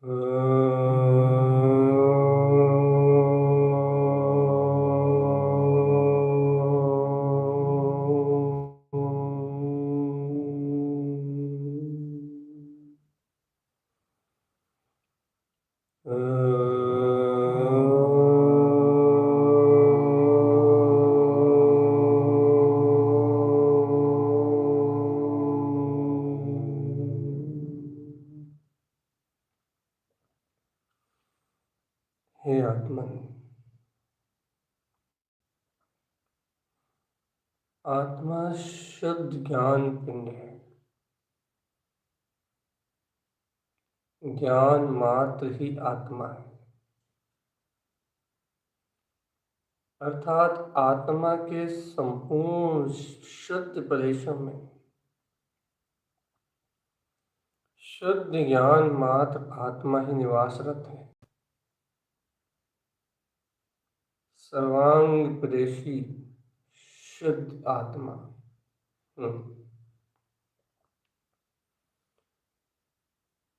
हे आत्मन, आत्मा शुद्ध ज्ञान पिंड है। ज्ञान मात्र ही आत्मा है, अर्थात आत्मा के संपूर्ण शुद्ध प्रदेशों में शुद्ध ज्ञान मात्र आत्मा ही निवासरत है। सर्वांग प्रदेशी शुद्ध आत्मा।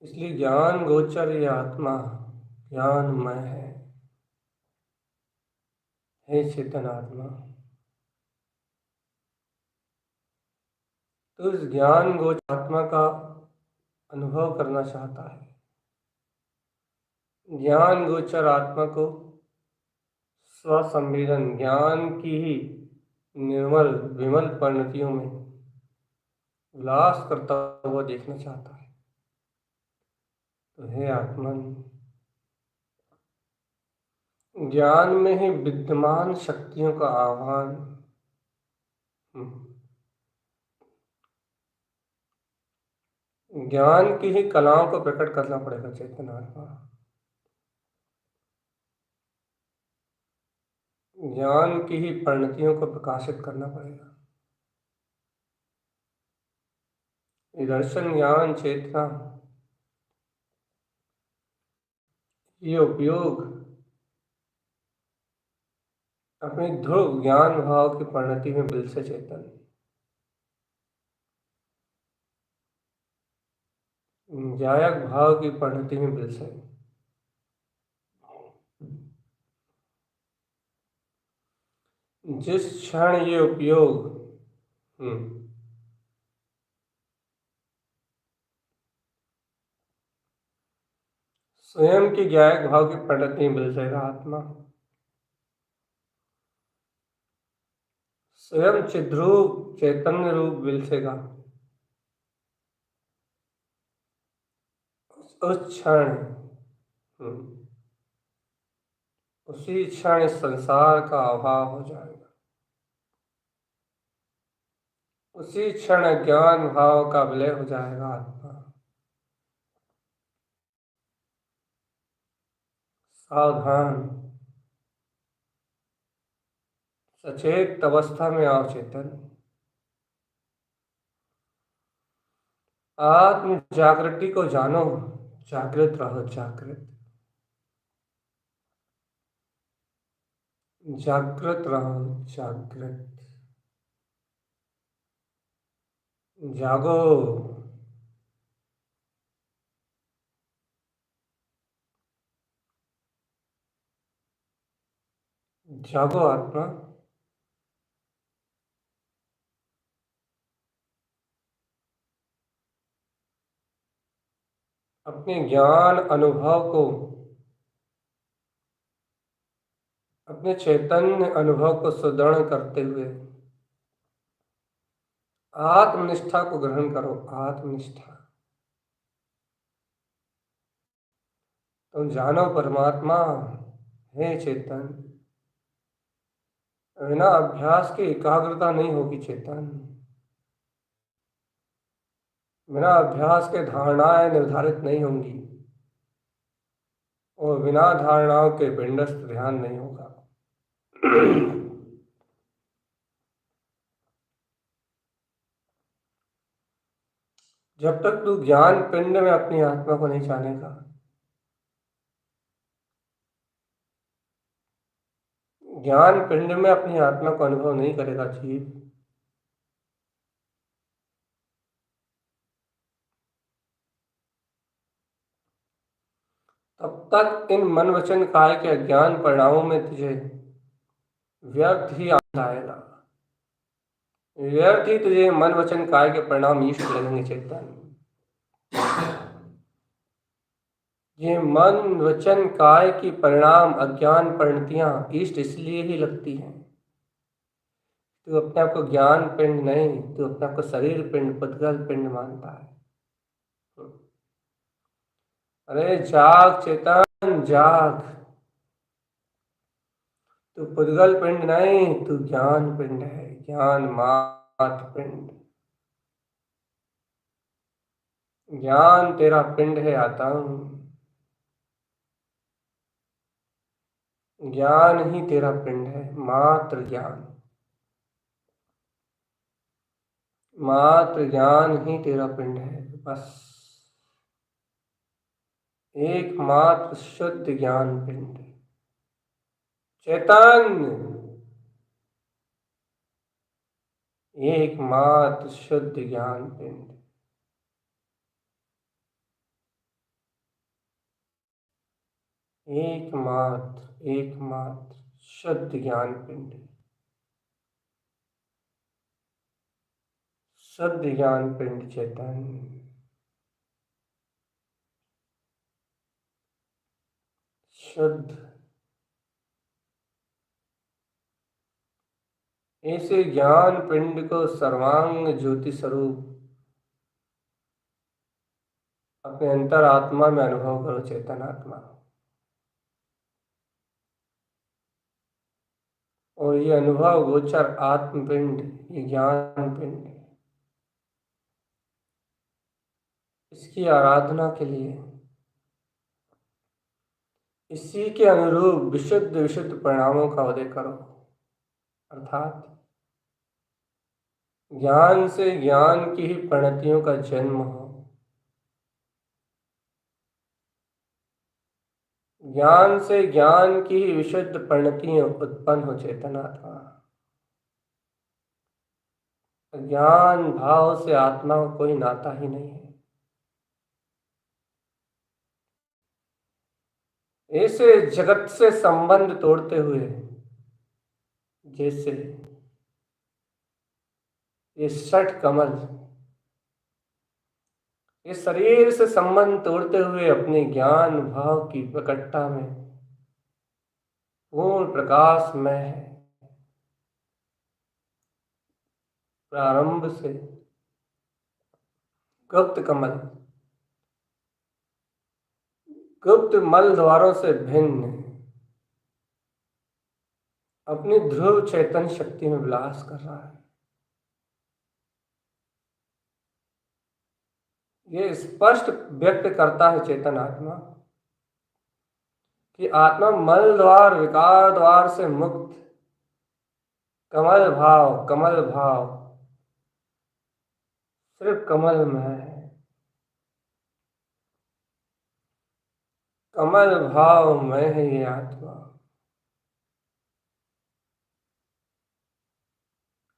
इसलिए ज्ञान गोचर ये आत्मा ज्ञानमय है। हे चेतन आत्मा, तो इस ज्ञान गोचर आत्मा का अनुभव करना चाहता है। ज्ञान गोचर आत्मा को स्वसंवेदन ज्ञान की ही निर्मल विमल परिणतियों में विलास करता हुआ देखना चाहता है। तो हे आत्मन, ज्ञान में ही विद्यमान शक्तियों का आह्वान ज्ञान की ही कलाओं को प्रकट करना पड़ेगा। चेतन आत्मा, ज्ञान की ही परिणतियों को प्रकाशित करना पड़ेगा। ये दर्शन ज्ञान चेतना, ये उपयोग अपने ध्रुव ज्ञान भाव की परिणति में बिल से चेतन जायक भाव की परिणति में बिल से जिस क्षण ये उपयोग स्वयं की जायक भाव की परिणति में बिल जाएगा, आत्मा स्वयं चिद्रूप चैतन्य रूप बिलसेगा। उस क्षण उसी क्षण इस संसार का अभाव हो जाएगा। उसी क्षण ज्ञान भाव का विलय हो जाएगा। आत्मा सावधान सचेत अवस्था में आओ चेतन। आत्म जागृति को जानो, जागृत रहो, जागृत जागृत रहो, जागृत जागो। जागो आत्मा, अपने ज्ञान अनुभव को, अपने चैतन्य अनुभव को सुदृढ़ करते हुए आत्मनिष्ठा को ग्रहण करो। आत्मनिष्ठा, तुम जानो परमात्मा, हे चेतन, बिना अभ्यास की एकाग्रता नहीं होगी चेतन। बिना अभ्यास के धारणाएं निर्धारित नहीं होंगी और बिना धारणाओं के पिंडस्थ ध्यान नहीं होगा। जब तक तू ज्ञान पिंड में अपनी आत्मा को नहीं जानेगा, ज्ञान पिंड में अपनी आत्मा को अनुभव नहीं करेगा जीव, तब तक इन मन वचन काय के अज्ञान परिणामों में तुझे व्यर्थ ही आनंद आएगा, व्यर्थ ही तुझे मन वचन काय के परिणाम इष्ट लगेंगे चेतन। ये मन वचन काय की परिणाम अज्ञान परिणतियां इष्ट इसलिए ही लगती हैं, तू अपने आप को ज्ञान पिंड नहीं, तू अपने आप को शरीर पिंड, पुद्गल पिंड मानता है। अरे जाग चेतन जाग, तू पुद्गल पिंड नहीं, तू ज्ञान पिंड है, ज्ञान मात्र पिंड। ज्ञान तेरा पिंड है आत्म, ज्ञान ही तेरा पिंड है, मात्र ज्ञान, मात्र ज्ञान ही तेरा पिंड है। बस एकमात्र शुद्ध ज्ञान पिंड चेतन, एकमात्र शुद्ध ज्ञान पिंड। एकमात्र एकमात्र शुद्ध ज्ञान पिंड, शुद्ध ज्ञान पिंड चेतन। शुद्ध ऐसे ज्ञान पिंड को सर्वांग ज्योति स्वरूप अपने अंतर आत्मा में अनुभव करो चेतन आत्मा। और ये अनुभव गोचर आत्म पिंड, ये ज्ञान पिंड, इसकी आराधना के लिए इसी के अनुरूप विशुद्ध विशुद्ध परिणामों का उदय करो, अर्थात ज्ञान से ज्ञान की ही परिणतियों का जन्म हो, ज्ञान से ज्ञान की ही विशुद्ध परिणतियां उत्पन्न हो चेतनात्मा। ज्ञान भाव से आत्मा का कोई नाता ही नहीं है। ऐसे जगत से संबंध तोड़ते हुए जैसे ये षट कमल इस शरीर से संबंध तोड़ते हुए अपने ज्ञान भाव की प्रकटता में पूर्ण प्रकाश में है। प्रारंभ से गुप्त कमल, गुप्त मल द्वारों से भिन्न अपनी ध्रुव चैतन्य शक्ति में विलास कर रहा है। ये स्पष्ट व्यक्त करता है चेतन आत्मा कि आत्मा मल द्वार विकार द्वार से मुक्त कमल भाव सिर्फ कमल में है, कमल भाव में है ये आत्मा,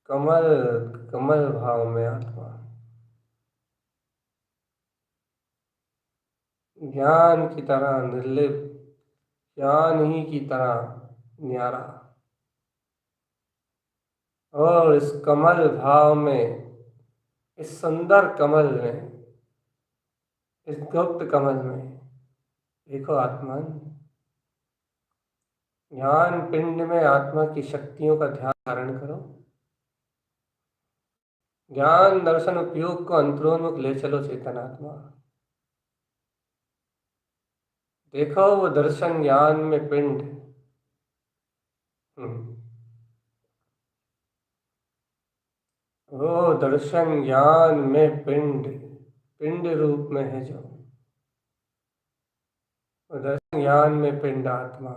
कमल कमल भाव में आत्मा, ज्ञान की तरह निर्लिप्त, ज्ञान ही की तरह न्यारा। और इस कमल भाव में, इस सुंदर कमल में, इस गुप्त कमल में देखो आत्मा, ज्ञान पिंड में आत्मा की शक्तियों का ध्यान धारण करो। ज्ञान दर्शन उपयोग को अंतरोन्मुख ले चलो चेतन आत्मा। देखो वो दर्शन ज्ञान में पिंड, वो दर्शन ज्ञान में पिंड, पिंड रूप में है जो, वो दर्शन ज्ञान में पिंड आत्मा,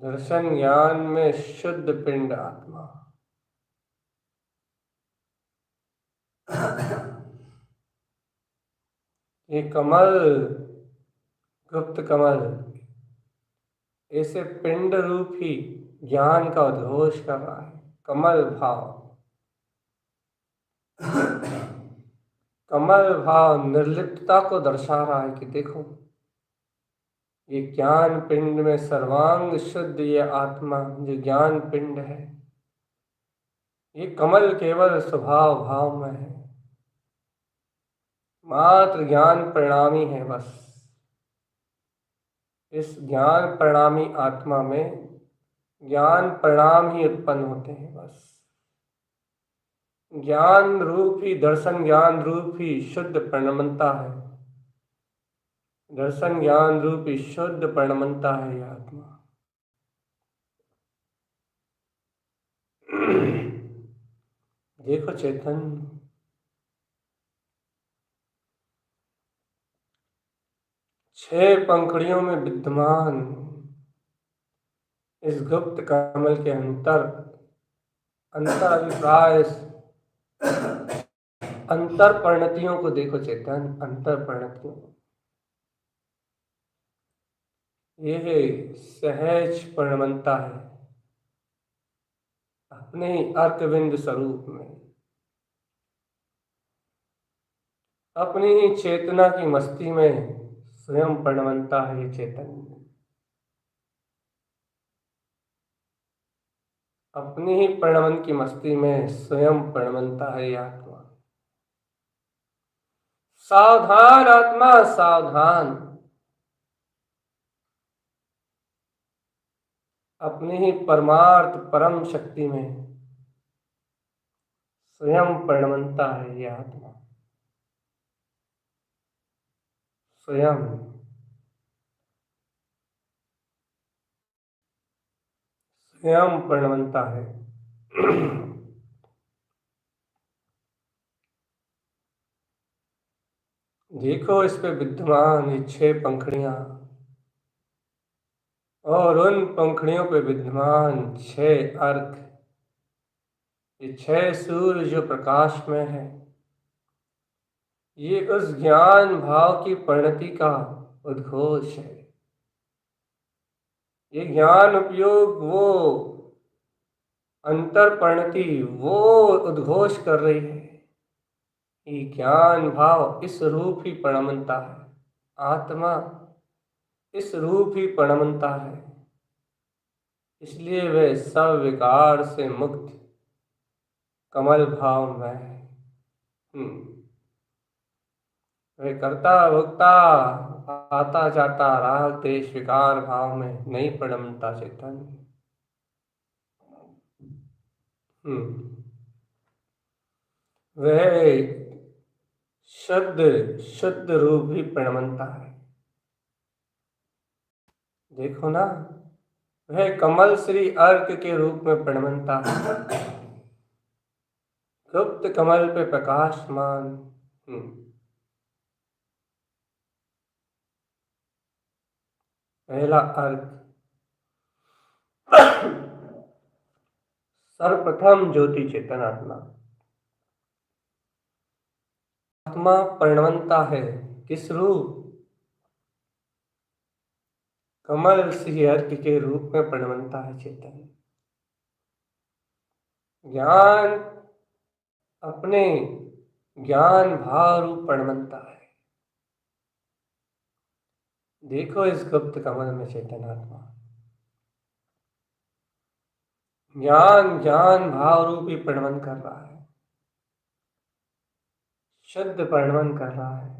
दर्शन ज्ञान में शुद्ध पिंड आत्मा। ये कमल, गुप्त कमल ऐसे पिंड रूप ही ज्ञान का उद्घोष कर रहा है, कमल भाव। कमल भाव निर्लिप्तता को दर्शा रहा है कि देखो, ये ज्ञान पिंड में सर्वांग शुद्ध ये आत्मा जो ज्ञान पिंड है, ये कमल केवल स्वभाव भाव में है, मात्र ज्ञान परिणामी है बस। इस ज्ञान परिणामी आत्मा में ज्ञान परिणाम ही उत्पन्न होते हैं बस। ज्ञान रूप ही दर्शन, ज्ञान रूप ही शुद्ध परिणमता है। दर्शन ज्ञान रूप ही शुद्ध परिणमता है यह आत्मा। देखो चैतन्य, छह पंखुड़ियों में विद्यमान इस गुप्त कमल के अंतर अभिप्राय, अंतर परिणतियों को देखो चेतन, अंतर परिणतियों। ये सहज परिणमता है अपने ही अर्कविंद स्वरूप में, अपनी ही चेतना की मस्ती में स्वयं परिणमता है ये चैतन्य। अपनी ही परिणमन की मस्ती में स्वयं परिणमता है ये आत्मा। सावधान आत्मा सावधान, अपनी ही परमार्थ परम शक्ति में स्वयं परिणमता है ये आत्मा। स्वयं स्वयं परिणमता है। देखो इस पे विद्यमान ये छह पंखुड़ियां, और उन पंखुड़ियों पे विद्यमान छह अर्क, ये छह सूर्य जो प्रकाश में है, ये उस ज्ञान भाव की परिणति का उद्घोष है। ये ज्ञान उपयोग वो अंतर परिणति वो उद्घोष कर रही है कि ज्ञान भाव इस रूप ही परिणमता है, आत्मा इस रूप ही परिणमता है। इसलिए वे सब विकार से मुक्त कमल भाव में है। वे करता भोक्ता आता जाता राग देश विकार भाव में नहीं परिणमता चेतन। वह शुद्ध शुद्ध रूप ही परिणमता है। देखो ना, वह कमल श्री अर्क के रूप में परिणमता है, गुप्त कमल पे प्रकाशमान। पहला अर्क, सर्वप्रथम ज्योति चेतन आत्मा। आत्मा परिणमता है किस रूप? कमल श्री अर्क के रूप में परिणमता है चेतन। ज्ञान अपने ज्ञान भाव रूप परिणमता है। देखो इस गुप्त कमल में चेतन आत्मा ज्ञान ज्ञान भाव रूप ही परिणमन कर रहा है, शुद्ध परिणमन कर रहा है।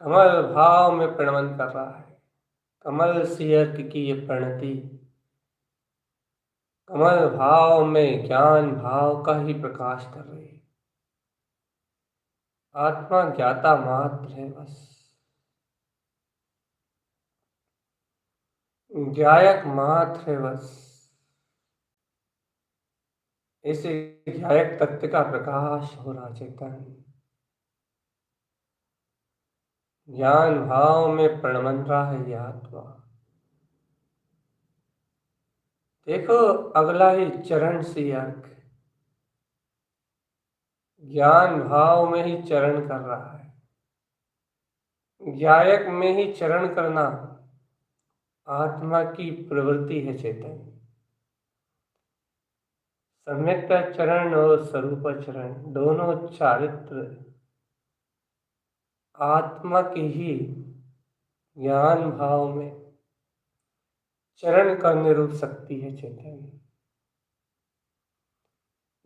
कमल भाव में परिणमन कर रहा है। कमल श्री अर्क की ये परिणति कमल भाव में ज्ञान भाव का ही प्रकाश कर रही है। आत्मा ज्ञाता मात्र है बस, ज्ञायक मात्र है बस। इसे ज्ञायक तत्व का प्रकाश हो रहा चेतन, ज्ञान भाव में परिणमन रहा है यह आत्मा। देखो अगला ही चरण श्री अर्क ज्ञान भाव में ही चरण कर रहा है। ज्ञायक में ही चरण करना आत्मा की प्रवृत्ति है चेतन। सम्यक चरण और स्वरूप चरण दोनों चारित्र आत्मा के ही ज्ञान भाव में चरण का निरूप सकती है चेतन।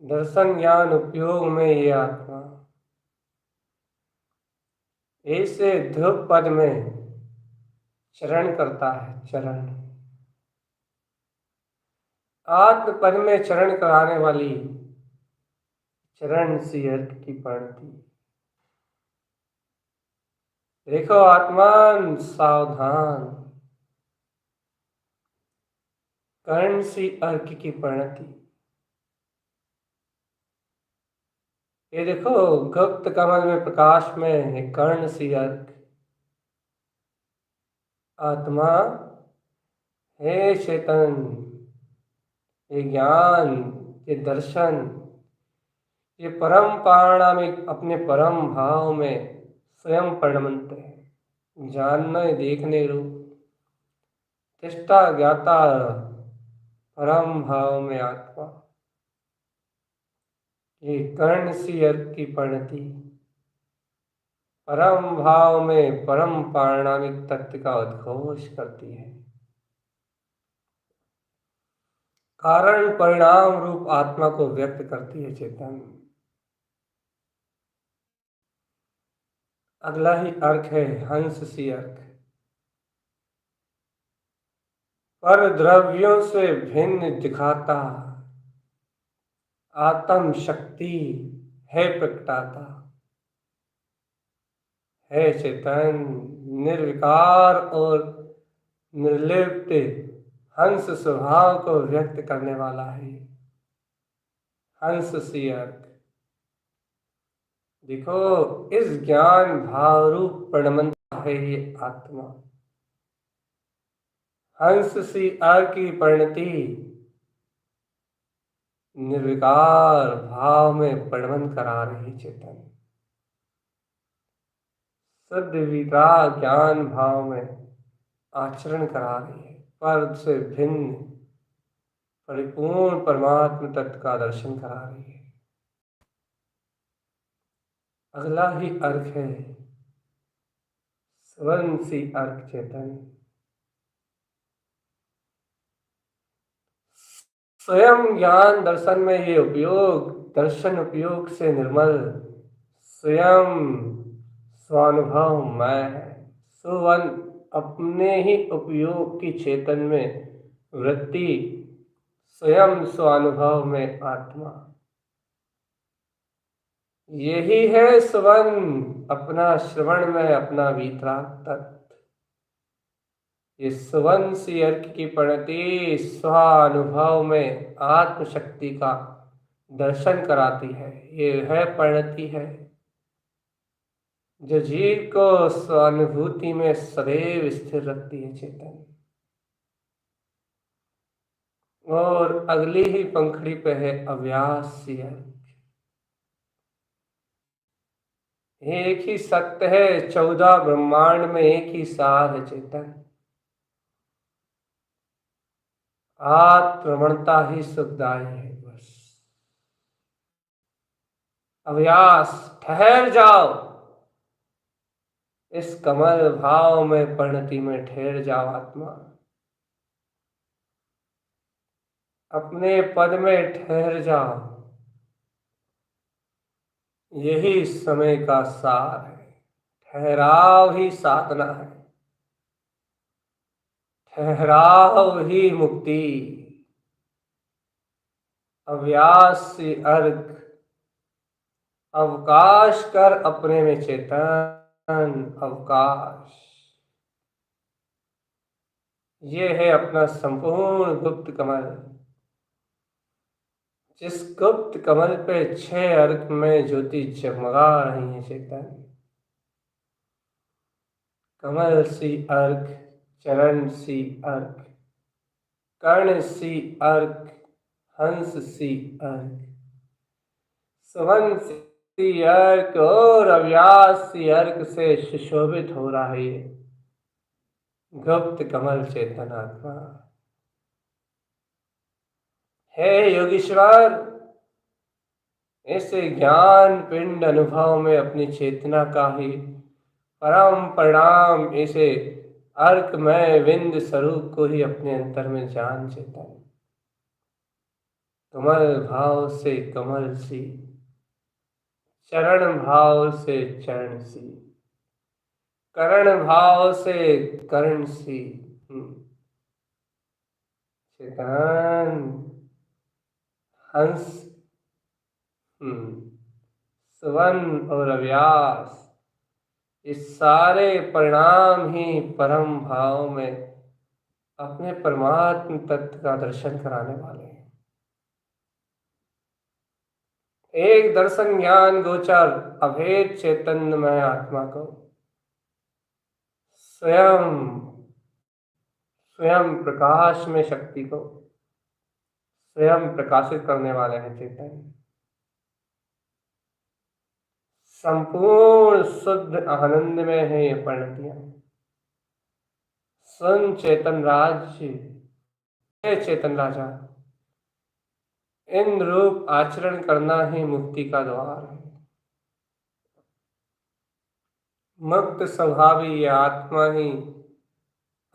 दर्शन ज्ञान उपयोग में ये आत्मा ऐसे ध्रुव पद में चरण करता है। चरण आत्म पद में चरण कराने वाली चरण सी अर्थ की पंक्ति। देखो आत्मान सावधान, कर्ण सी अर्क की प्रणति। ये देखो गुप्त कमल में प्रकाश में कर्ण सी अर्क। आत्मा हे चेतन, ये ज्ञान, ये दर्शन, ये परम पारणामिक अपने परम भाव में स्वयं परिणमत है। जानने देखने रूप तिष्ठा ज्ञाता परम भाव में आत्मा, ये कर्ण सी अर्क की परिणति परम भाव में परम पारणामिक तत्व का उद्घोष करती है। कारण परिणाम रूप आत्मा को व्यक्त करती है चेतन। अगला ही अर्क है हंस सी अर्क। पर द्रव्यों से भिन्न दिखाता आत्म शक्ति है प्रकटाता। है चेतन निर्विकार और निर्लिप्त हंस स्वभाव को व्यक्त करने वाला है। हंस सी अर्क। देखो इस ज्ञान भाव रूप प्रणमता है ये आत्मा। हंस सी अर्क की परिणति निर्विकार भाव में प्रणमन करा रही चेतन। शुद्ध विकार ज्ञान भाव में आचरण करा रही है। पर से भिन्न परिपूर्ण परमात्म तत्व का दर्शन करा रही है। अगला ही अर्क है स्वर्ण सी अर्क चेतन। स्वयं ज्ञान दर्शन में ये उपयोग दर्शन उपयोग से निर्मल स्वयं स्वानुभव मैं है। सुवन अपने ही उपयोग की चेतन में वृत्ति स्वयं स्वानुभव में आत्मा। यही है स्वर्ण अपना श्रवण में अपना वीतराग तत्व। ये स्वर्ण सी अर्क की परिणति स्वानुभव में आत्मशक्ति का दर्शन कराती है। ये है परिणति है जो जीव को स्वानुभूति में सदैव स्थिर रखती है चेतन। और अगली ही पंखड़ी पे है अव्यास सी अर्क। एक ही सत्य है 14 ब्रह्मांड में एक ही सार है चेतन। आत्मरमणता ही सुखदायी है। बस अभ्यास ठहर जाओ, इस कमल भाव में परिणति में ठहर जाओ आत्मा। अपने पद में ठहर जाओ। यही समय का सार है। ठहराव ही साधना है। ठहराव ही मुक्ति। अव्यास से अर्घ अवकाश कर अपने में चेतन अवकाश। ये है अपना संपूर्ण गुप्त कमल। जिस गुप्त कमल पे 6 अर्घ में ज्योति जगमगा रही है चेतन। कमल सी अर्घ, चरण सी अर्घ, कर्ण सी अर्घ, हंस सी अर्घ, सुवन सी अर्घ और अव्यास सी अर्घ से सुशोभित हो रहा है ये गुप्त कमल चेतन आत्मा। हे योगीश्वर, इस ज्ञान पिंड अनुभव में अपनी चेतना का ही परम परिणाम, इसे अर्कमय विंद स्वरूप को ही अपने अंतर में जान चेतन, कमल भाव से कमल सी, चरण भाव से चरण सी, करण भाव से करण सी। चेतन हंस, सुवन और अव्यास, इस सारे परिणाम ही परम भाव में अपने परमात्म तत्व का दर्शन कराने वाले हैं। एक दर्शन ज्ञान गोचर अभेद चैतन्यमय आत्मा को स्वयं स्वयं प्रकाश में शक्ति को स्वयं प्रकाशित करने वाले हैं चैतन्य। संपूर्ण शुद्ध आनंद में है ये परिणतियां। स्वयं चेतन राज्य, चेतन राजा, इन रूप आचरण करना ही मुक्ति का द्वार है। मुक्त स्वभावी ये आत्मा ही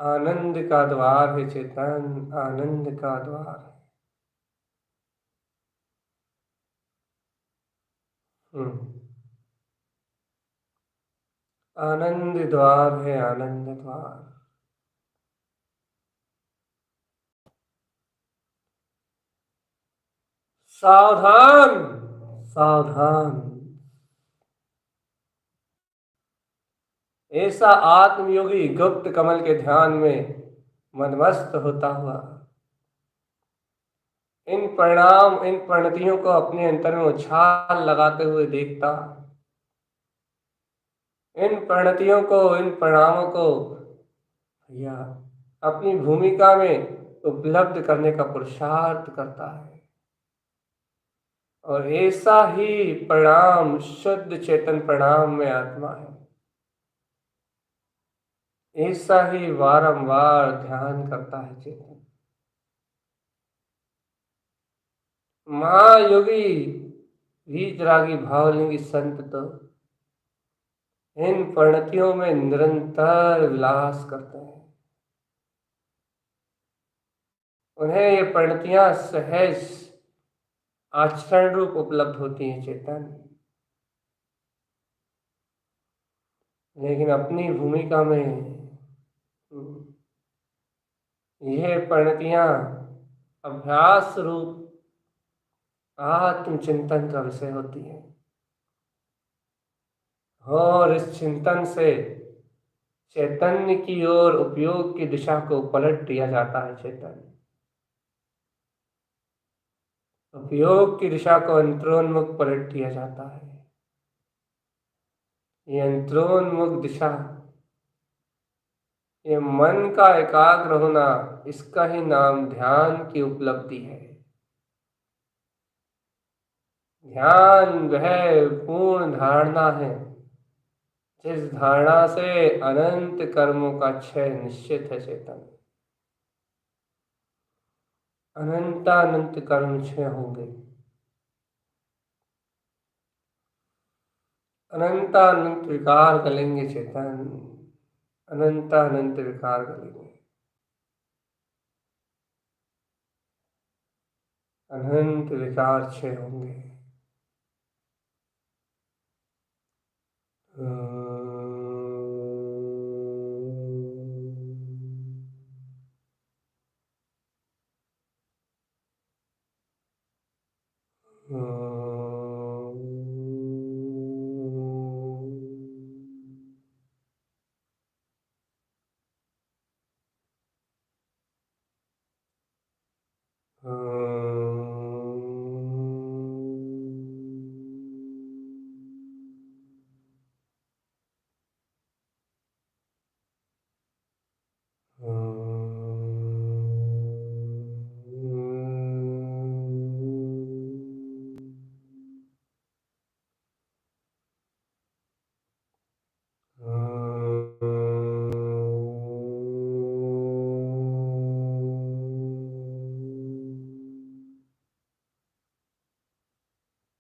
आनंद का द्वार है। चेतन आनंद का द्वार है। आनंद द्वार है, आनंद द्वार। सावधान सावधान, ऐसा आत्मयोगी गुप्त कमल के ध्यान में मनमस्त होता हुआ इन परिणाम, इन परिणतियों को अपने अंतर में उछाल लगाते हुए देखता, इन परिणतियों को, इन परिणामों को या अपनी भूमिका में उपलब्ध करने का पुरुषार्थ करता है। और ऐसा ही परिणाम शुद्ध चेतन परिणाम में आत्मा है। ऐसा ही बारंबार ध्यान करता है चेतन। महायोगी वीतरागी भावलिंगी संत तो इन परिणतियों में निरंतर विलास करते हैं। उन्हें ये परिणतियां सहज आचरण रूप उपलब्ध होती हैं चेतन, लेकिन अपनी भूमिका में यह परिणतियां अभ्यास रूप आत्मचिंतन का विषय होती है। और इस चिंतन से चैतन्य की ओर उपयोग की दिशा को पलट दिया जाता है। चैतन्य उपयोग की दिशा को अंतरोन्मुख पलट दिया जाता है। ये अंतरोन्मुख दिशा, ये मन का एकाग्र होना, इसका ही नाम ध्यान की उपलब्धि है। ध्यान वह पूर्ण धारणा है जिस धारणा से अनंत कर्मों का क्षय निश्चित है। चेतन अनंतानंत कर्म क्षय होंगे, अनंतानंत विकार गलेंगे। चेतन अनंतानंत विकार गलेंगे, अनंत विकार क्षय होंगे।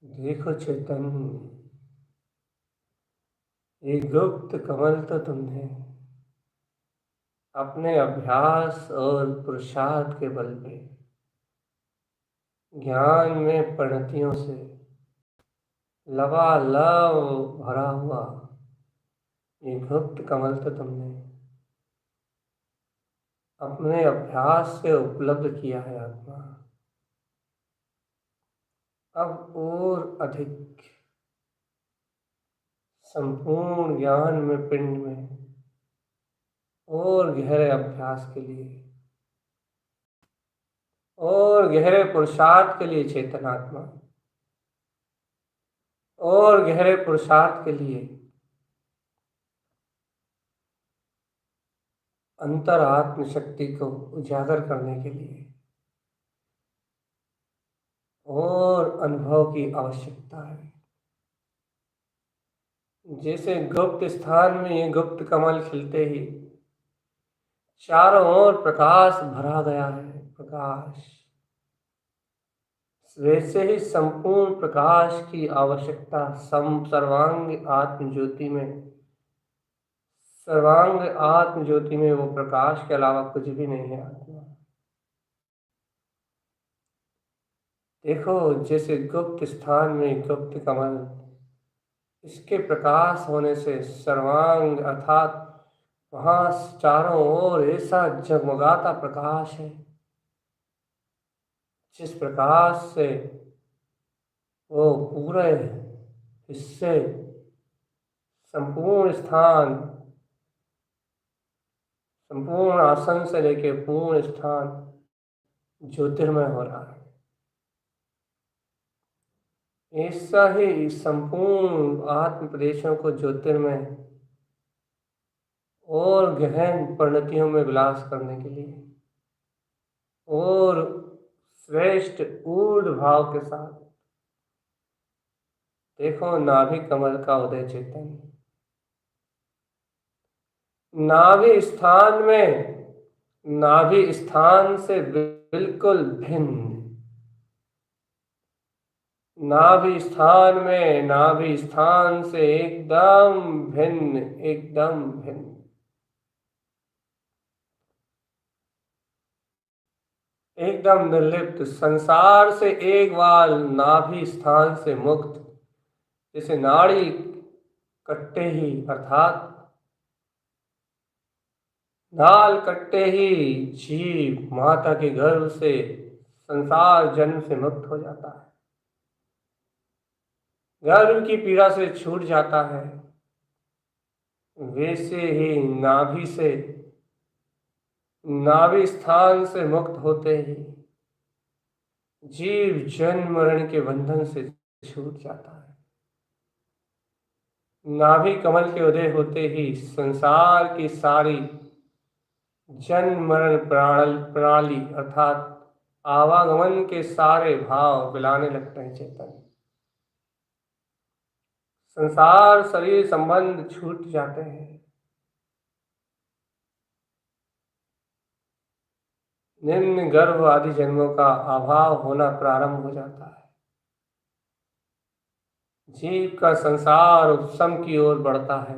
देखो चेतन, ये गुप्त कमल तो तुमने अपने अभ्यास और पुरुषार्थ के बल पे ज्ञान में परिणतियों से लबालब भरा हुआ ये गुप्त कमल तो तुमने अपने अभ्यास से उपलब्ध किया है आत्मा। अब और अधिक संपूर्ण ज्ञान में पिंड में और गहरे अभ्यास के लिए और गहरे पुरुषार्थ के लिए चेतनात्मा और गहरे पुरुषार्थ के लिए अंतर आत्म शक्ति को उजागर करने के लिए और अनुभव की आवश्यकता है। जैसे गुप्त स्थान में ये गुप्त कमल खिलते ही चारों ओर प्रकाश भरा गया है, प्रकाश, वैसे ही संपूर्ण प्रकाश की आवश्यकता सर्वांग आत्म ज्योति में, सर्वांग आत्म ज्योति में वो प्रकाश के अलावा कुछ भी नहीं है आत्मा। देखो जैसे गुप्त स्थान में गुप्त कमल, इसके प्रकाश होने से सर्वांग अर्थात वहां चारों ओर ऐसा जगमगाता प्रकाश है जिस प्रकाश से वो पूरे हिस्से, संपूर्ण स्थान, संपूर्ण आसन से लेके पूर्ण स्थान ज्योतिर्मय हो रहा है। ऐसा ही संपूर्ण आत्म प्रदेशों को ज्योतिर्मय और गहन परिणतियों में विलास करने के लिए और श्रेष्ठ ऊर्ध्व भाव के साथ देखो नाभि कमल का उदय चेतन, नाभि स्थान में, नाभि स्थान से बिल्कुल भिन्न, नाभि स्थान में, नाभि स्थान से एकदम भिन्न, एकदम भिन्न, एकदम निर्लिप्त, संसार से एक बार नाभि स्थान से मुक्त, जैसे नाड़ी कटते ही अर्थात नाल कटते ही जीव माता के गर्भ से संसार जन्म से मुक्त हो जाता है, गर्भ की पीड़ा से छूट जाता है, वैसे ही नाभि से, नाभि स्थान से मुक्त होते ही जीव जन्म मरण के बंधन से छूट जाता है। नाभि कमल के उदय होते ही संसार की सारी जन्म मरण प्रणाली अर्थात आवागमन के सारे भाव मिलाने लगते हैं चेतन, संसार शरीर संबंध छूट जाते हैं, निम्न गर्भ आदि जन्मों का अभाव होना प्रारंभ हो जाता है, जीव का संसार उपशम की ओर बढ़ता है,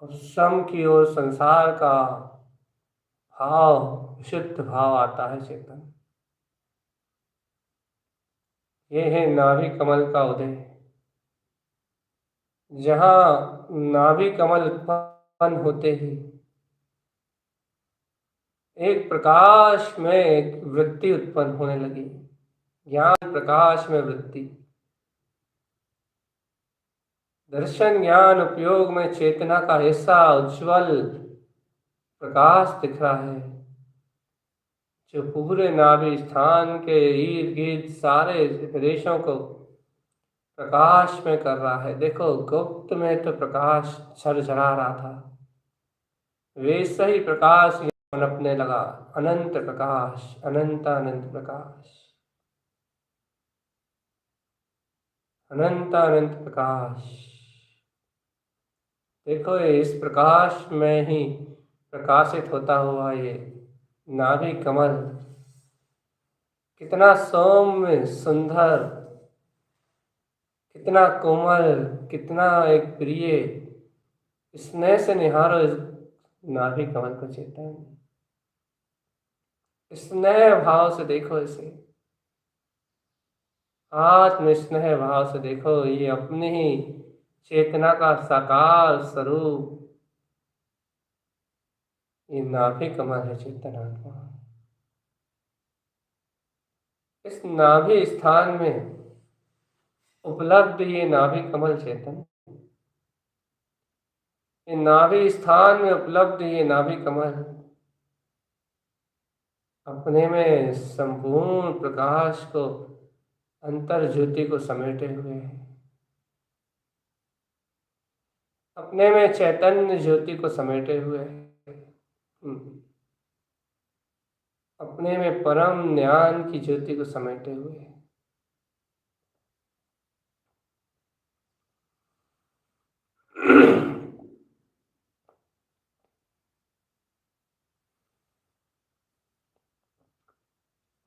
उपशम की ओर संसार का भाव शुद्ध भाव आता है चेतन। ये है नाभि कमल का उदय, जहाँ नाभि कमल उत्पन्न होते ही एक प्रकाश में एक वृत्ति उत्पन्न होने लगी, ज्ञान प्रकाश में वृत्ति, दर्शन ज्ञान उपयोग में चेतना का ऐसा उज्जवल प्रकाश दिख रहा है जो पूरे नाभि स्थान के इर्द गिर्द सारे प्रदेशों को प्रकाश में कर रहा है। देखो गुप्त में तो प्रकाश झरझरा रहा था, वैसा ही प्रकाश पनपने लगा, अनंत प्रकाश, अनंत अनंत प्रकाश, अनंत अनंत प्रकाश। देखो इस प्रकाश में ही प्रकाशित होता हुआ ये नाभि कमल कितना सौम्य सुंदर, कितना कोमल, कितना एक प्रिय, स्नेह से निहारो इस नाभि कमल को चेतन। स्नेह भाव से देखो इसे, आत्म स्नेह भाव से देखो। ये अपने ही चेतना का साकार स्वरूप, ये नाभि कमल है चेतन आत्मा। इस नाभि स्थान में उपलब्ध ये नाभि कमल चेतन, ये नाभि स्थान में उपलब्ध ये नाभि कमल अपने में संपूर्ण प्रकाश को, अंतर ज्योति को समेटे हुए है। अपने में चैतन्य ज्योति को समेटे हुए है। अपने में परम ज्ञान की ज्योति को समेटे हुए है।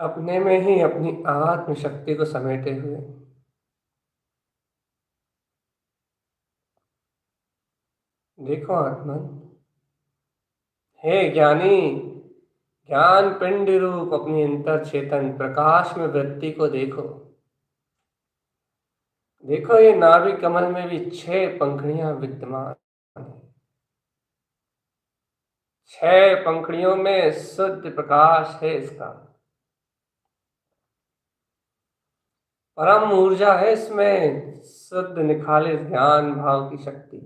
अपने में ही अपनी आत्म शक्ति को समेटे हुए। देखो आत्मन, हे ज्ञानी, ज्ञान पिंड रूप अपनी अंतर चेतन प्रकाश में वृत्ति को देखो। देखो ये नाभि कमल में भी 6 पंखुड़ियां विद्यमान हैं। 6 पंखुड़ियों में शुद्ध प्रकाश है इसका, परम ऊर्जा है इसमें, शुद्ध निखालिस ज्ञान भाव की शक्ति,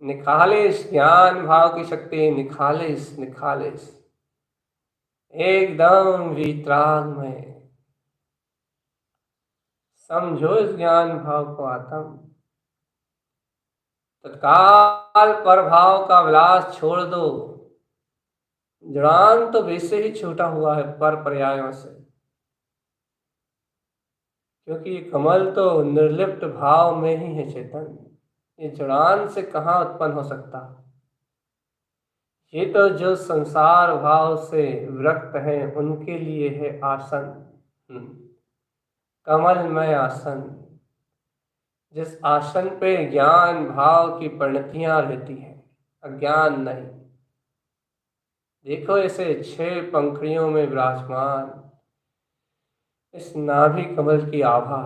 निखालिस ज्ञान भाव की शक्ति, निखालिस निखालिस एकदम वितरागमय। समझो इस ज्ञान भाव को आत्म। तत्काल प्रभाव का विलास छोड़ दो। जड़ान तो वैसे ही छूटा हुआ है पर पर्यायों से, क्योंकि कमल तो निर्लिप्त भाव में ही है चेतन। ये जड़ान से कहाँ उत्पन्न हो सकता? ये तो जो संसार भाव से विरक्त हैं उनके लिए है आसन, कमलमय आसन, जिस आसन पे ज्ञान भाव की परिणतियां रहती हैं, अज्ञान नहीं। देखो ऐसे 6 पंखुड़ियों में विराजमान इस नाभि कमल की आभा,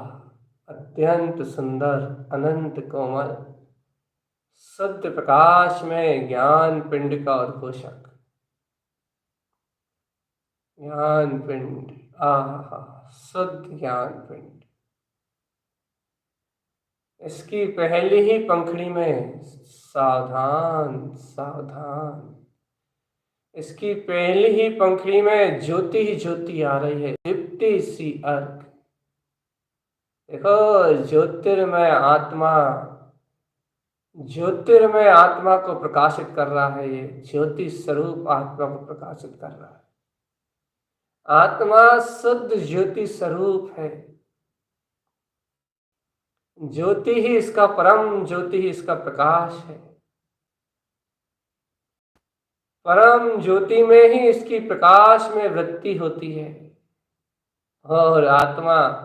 अत्यंत सुंदर, अनंत कोमल, शुद्ध प्रकाश में ज्ञान पिंड का उद्घोषक। ज्ञान पिंड, आहा, शुद्ध ज्ञान पिंड। इसकी पहली ही पंखुड़ी में सावधान सावधान, इसकी पहली ही पंखुड़ी में ज्योति ही ज्योति आ रही है, दीप्ति सी अर्घ। देखो ज्योतिर्मय आत्मा, ज्योतिर्मय आत्मा को प्रकाशित कर रहा है। ये ज्योति स्वरूप आत्मा को प्रकाशित कर रहा है। आत्मा शुद्ध ज्योति स्वरूप है। ज्योति ही इसका परम, ज्योति ही इसका प्रकाश है। परम ज्योति में ही इसकी प्रकाश में वृत्ति होती है, और आत्मा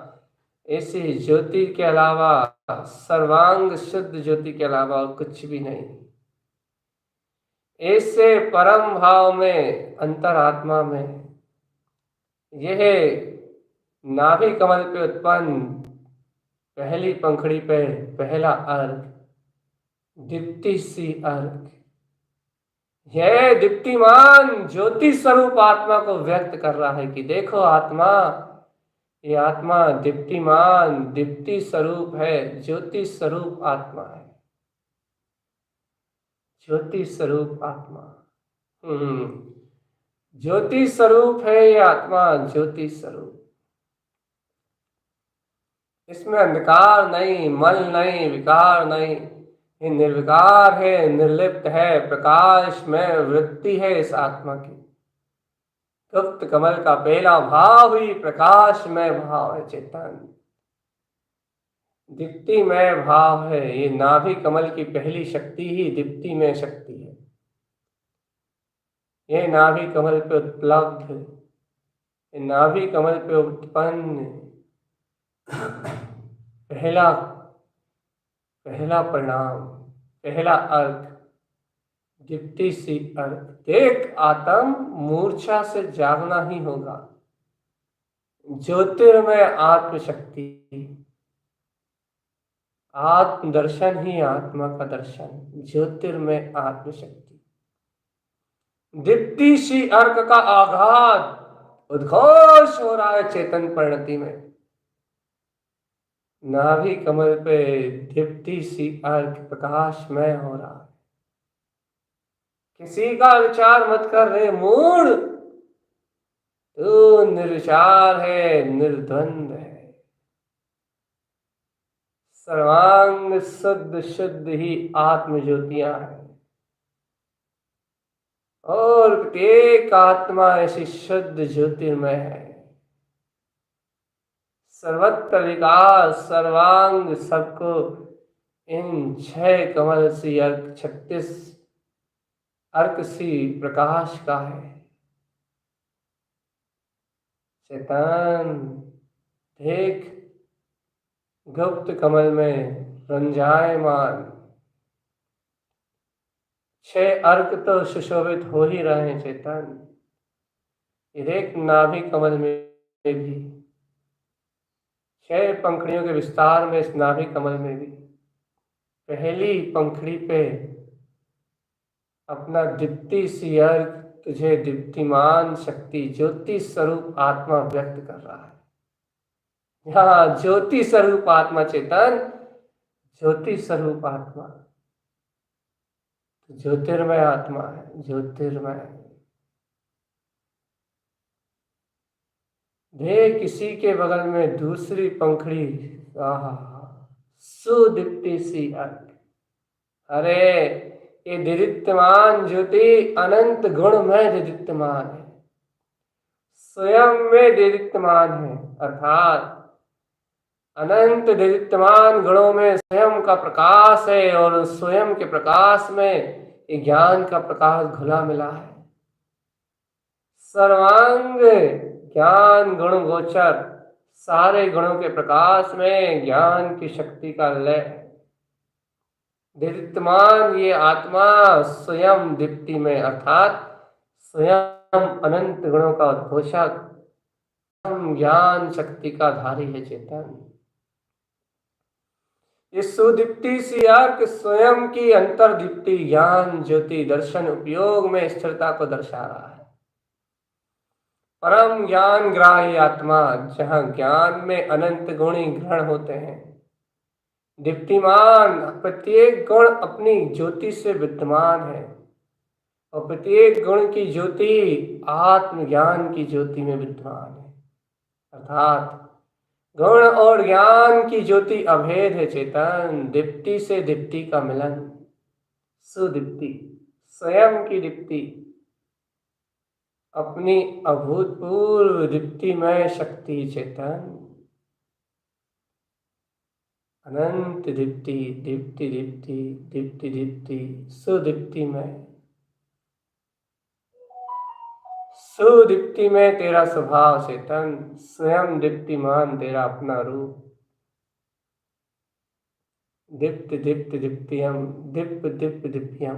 ऐसी ज्योति के अलावा, सर्वांग शुद्ध ज्योति के अलावा और कुछ भी नहीं। ऐसे परम भाव में, अंतरात्मा में, यह नाभि कमल पे उत्पन्न पहली पंखुड़ी पे पहला अर्घ, दीप्ति सी अर्घ, यह दीप्तिमान ज्योति स्वरूप आत्मा को व्यक्त कर रहा है कि देखो आत्मा, ये आत्मा दीप्तिमान, दीप्ति स्वरूप है, ज्योति स्वरूप आत्मा है। ज्योति स्वरूप आत्मा, ज्योति स्वरूप है ये आत्मा, ज्योति स्वरूप। इसमें अंधकार नहीं, मल नहीं, विकार नहीं, ये निर्विकार है, निर्लिप्त है, प्रकाश में वृत्ति है इस आत्मा की। गुप्त कमल का पहला भाव ही प्रकाश में भाव है, चेतन दीप्ति में भाव है। ये नाभि कमल की पहली शक्ति ही दीप्ति में शक्ति है। ये नाभि कमल पे उपलब्ध है। नाभि कमल पे उत्पन्न पहला पहला परिणाम, पहला अर्घ, दीप्ति सी अर्घ। देख आत्म मूर्छा से जागना ही होगा। ज्योतिर्मय आत्मशक्ति, आत्म दर्शन ही आत्मा का दर्शन, ज्योतिर्मय आत्मशक्ति। दीप्ति सी अर्घ का आघात, उद्घोष हो रहा है चेतन परिणति में। नाभि कमल पे दीप्ति सी अर्घ प्रकाशमय हो रहा है। किसी का विचार मत कर रे मूढ़, तू निर्विचार है, निर्द्वंद है। सर्वांग शुद्ध शुद्ध ही आत्म ज्योतियां हैं और प्रत्येक आत्मा ऐसी शुद्ध ज्योतिर्मय है। सर्वत्र विकास, सर्वांग सबको इन 6 कमल सी अर्क 36 अर्क सी प्रकाश का है। चेतन देख, गुप्त कमल में रंजायमान 6 अर्क तो सुशोभित हो ही रहे हैं चेतन। ये देख नाभि कमल में भी 6 पंखुड़ियों के विस्तार में, इस नाभि कमल में भी पहली पंखुड़ी पे अपना दीप्ति सी अर्घ तुझे दीप्तिमान शक्ति ज्योति स्वरूप आत्मा व्यक्त कर रहा है। यहाँ ज्योति स्वरूप आत्मा चेतन, ज्योति स्वरूप आत्मा, ज्योतिर्मय आत्मा है, ज्योतिर्मय। देख किसी के बगल में दूसरी पंखुड़ी, सुदीप्ति सी अर्घ। अरे ये दीप्तिमान ज्योति अनंत गुण में दीप्तिमान है, स्वयं में दीप्तिमान है, अर्थात अनंत दीप्तिमान गुणों में स्वयं का प्रकाश है और स्वयं के प्रकाश में ज्ञान का प्रकाश घुला मिला है। सर्वांग ज्ञान गुण गोचर, सारे गुणों के प्रकाश में ज्ञान की शक्ति का लय। दीप्तिमान ये आत्मा स्वयं दीप्ति में, अर्थात स्वयं अनंत गुणों का उद्घोषक, ज्ञान शक्ति का धारी है चेतन। इस सुदीप्ति सी अर्घ स्वयं की अंतर दीप्ति ज्ञान ज्योति दर्शन उपयोग में स्थिरता को दर्शा रहा है। परम ज्ञान ग्राही आत्मा, जहाँ ज्ञान में अनंत गुणी ग्रहण होते हैं। दीप्तिमान, प्रत्येक गुण अपनी ज्योति से विद्यमान है और प्रत्येक गुण की ज्योति आत्मज्ञान की ज्योति में विद्यमान है, अर्थात गुण और ज्ञान की ज्योति अभेद है चेतन। दीप्ति से दीप्ति का मिलन, सुदीप्ति, स्वयं की दीप्ति, अपनी अभूतपूर्व दीप्तिमय शक्ति चेतन, अनंत दीप्ति, दीप्ति दीप्ति दीप्ति दीप्ति, सुदीप्तिमय। सुदीप्ति में तेरा स्वभाव चेतन, स्वयं दीप्तिमान तेरा अपना रूप। दीप्त दीप्त दीप्तियम, दीप्त दीप्त दीप्तियम।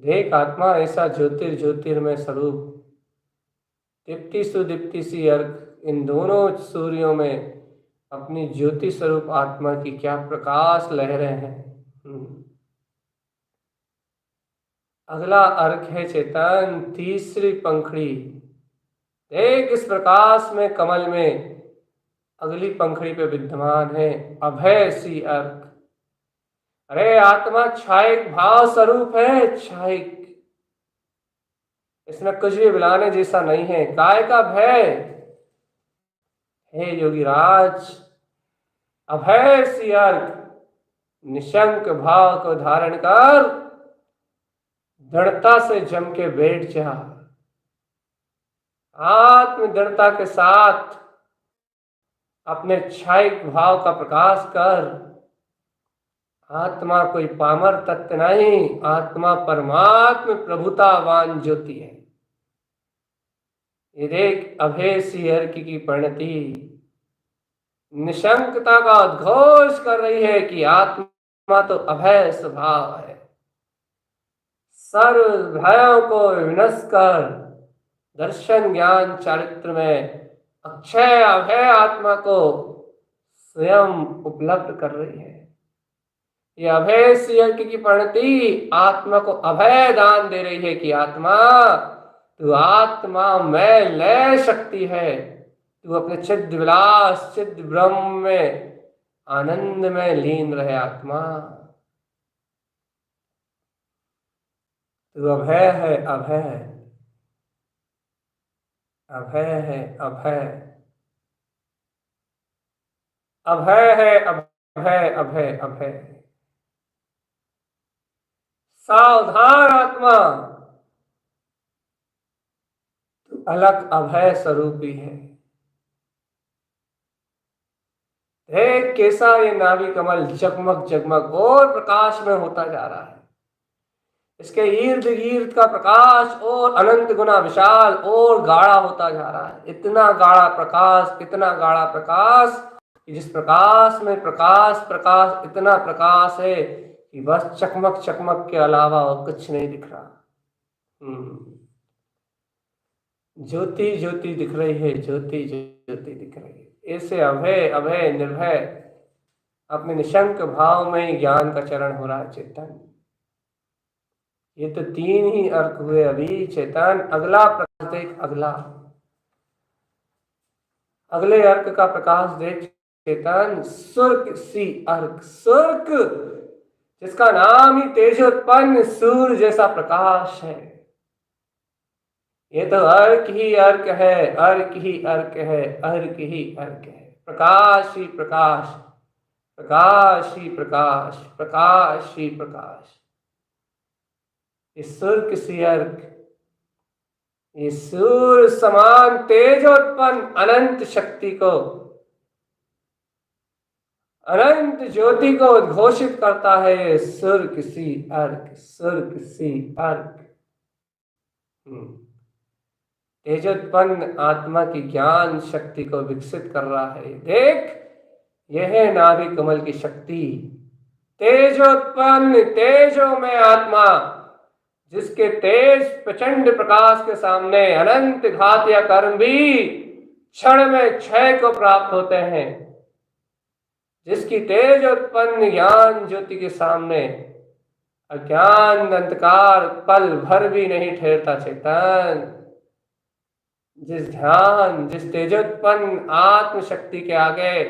देख आत्मा ऐसा ज्योतिर्मय स्वरूप, दीप्ति सुदीप्ति सी अर्घ, इन दोनों सूर्यों में अपनी ज्योति स्वरूप आत्मा की क्या प्रकाश लहरें हैं। अगला अर्घ है चेतन, तीसरी पंखुड़ी। देख इस प्रकाश में कमल में अगली पंखुड़ी पे विद्यमान है अभय सी अर्घ। अरे आत्मा छायिक भाव स्वरूप है, छायिक, इसमें कुछ भी बुलाने जैसा नहीं है। काय का भय, हे योगीराज, अभय सी अर्घ, निशंक भाव को धारण कर दृढ़ता से जम के बैठ जा। आत्म दृढ़ता के साथ अपने छायिक भाव का प्रकाश कर। आत्मा कोई पामर तत्व नहीं, आत्मा परमात्म प्रभुतावान ज्योति है। ये देख अभय सी अर्क की परिणति निशंकता का उद्घोष कर रही है कि आत्मा तो अभय स्वभाव है। सर्व भयों को विनष्ट कर दर्शन ज्ञान चारित्र में अक्षय अभय आत्मा को स्वयं उपलब्ध कर रही है। ये अभय सिंह की परिणति आत्मा को अभय दान दे रही है कि आत्मा तू आत्मा में लय शक्ति है, तू अपने चिद विलास चिद ब्रह्म में आनंद में लीन रहे आत्मा। तू अभय है अभय, अभय है अभय, अभय है अभय अभय अभय। सावधान आत्मा, तू अलग अभय स्वरूपी है। देख कैसा ये नाभि कमल जगमग जगमग और प्रकाश में होता जा रहा है। इसके इर्द गिर्द का प्रकाश और अनंत गुना विशाल और गाढ़ा होता जा रहा है। इतना गाढ़ा प्रकाश, इतना गाढ़ा प्रकाश कि जिस प्रकाश में प्रकाश प्रकाश इतना प्रकाश है कि बस चकमक चकमक के अलावा और कुछ नहीं दिख रहा। ज्योति ज्योति दिख रही है, ज्योति ज्योति दिख रही है। ऐसे अभय अभय निर्भय अपने निशंक भाव में ज्ञान का चरण हो रहा है चेतन। ये तो 3 ही अर्क हुए अभी चेतन। अगला प्रकाश देख, अगले अर्क का प्रकाश देख चेतन। सुर्क सी अर्क, सुर्क जिसका नाम ही तेजोत्पन्न सूर्य जैसा प्रकाश है। ये तो अर्क ही अर्क है, अर्क ही अर्क है, अर्क ही अर्क है। प्रकाश ही प्रकाश, प्रकाश ही प्रकाश, प्रकाश ही प्रकाश। इस सुर्क सी अर्क, ये सूर्य समान तेजोत्पन्न अनंत शक्ति को, अनंत ज्योति को उद्घोषित करता है। सुर्क सी अर्क, सुर्क सी अर्क। तेजोत्पन्न आत्मा की ज्ञान शक्ति को विकसित कर रहा है। देख, यह है नाभि कमल की शक्ति। तेजोत्पन्न तेजो में आत्मा, जिसके तेज प्रचंड प्रकाश के सामने अनंत घात या कर्म भी क्षण में क्षय को प्राप्त होते हैं। जिसकी तेज उत्पन्न ज्ञान ज्योति के सामने अज्ञान अंधकार पल भर भी नहीं ठहरता चेतन। जिस ध्यान, जिस तेजोत्पन्न आत्म शक्ति के आगे